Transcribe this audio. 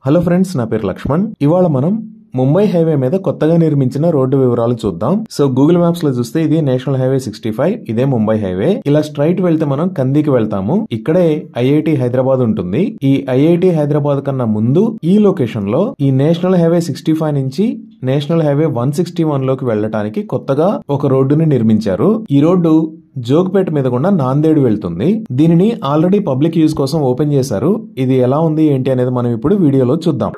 Hello friends, నా పేరు లక్ష్మణ్. ఇవాళ మనం ముంబై హైవే మీద కొత్తగా నిర్మించిన రోడ్డు వివరాలు చూద్దాం. సో గూగుల్ మ్యాప్స్ లో చూస్తే ఇది నేషనల్ హైవే 65, ఇదే ముంబై హైవే. ఇలా స్ట్రైట్ వెళ్తే మనం కందికి వెళ్తాము. ఇక్కడే ఐఐటి హైదరాబాద్ ఉంటుంది. ఈ ఐఐటి హైదరాబాద్ కన్నా ముందు ఈ లొకేషన్ లో ఈ నేషనల్ హైవే 65 నుంచి నేషనల్ హైవే 161 లోకి వెళ్లడానికి కొత్తగా ఒక రోడ్డుని నిర్మించారు. ఈ రోడ్డు జోగ్పేట మీద గుండా నాందేడ్ వెళ్తుంది. దీనిని ఆల్రెడీ పబ్లిక్ యూజ్ కోసం ఓపెన్ చేశారు. ఇది ఎలా ఉంది ఏంటి అనేది మనం ఇప్పుడు వీడియోలో చూద్దాం.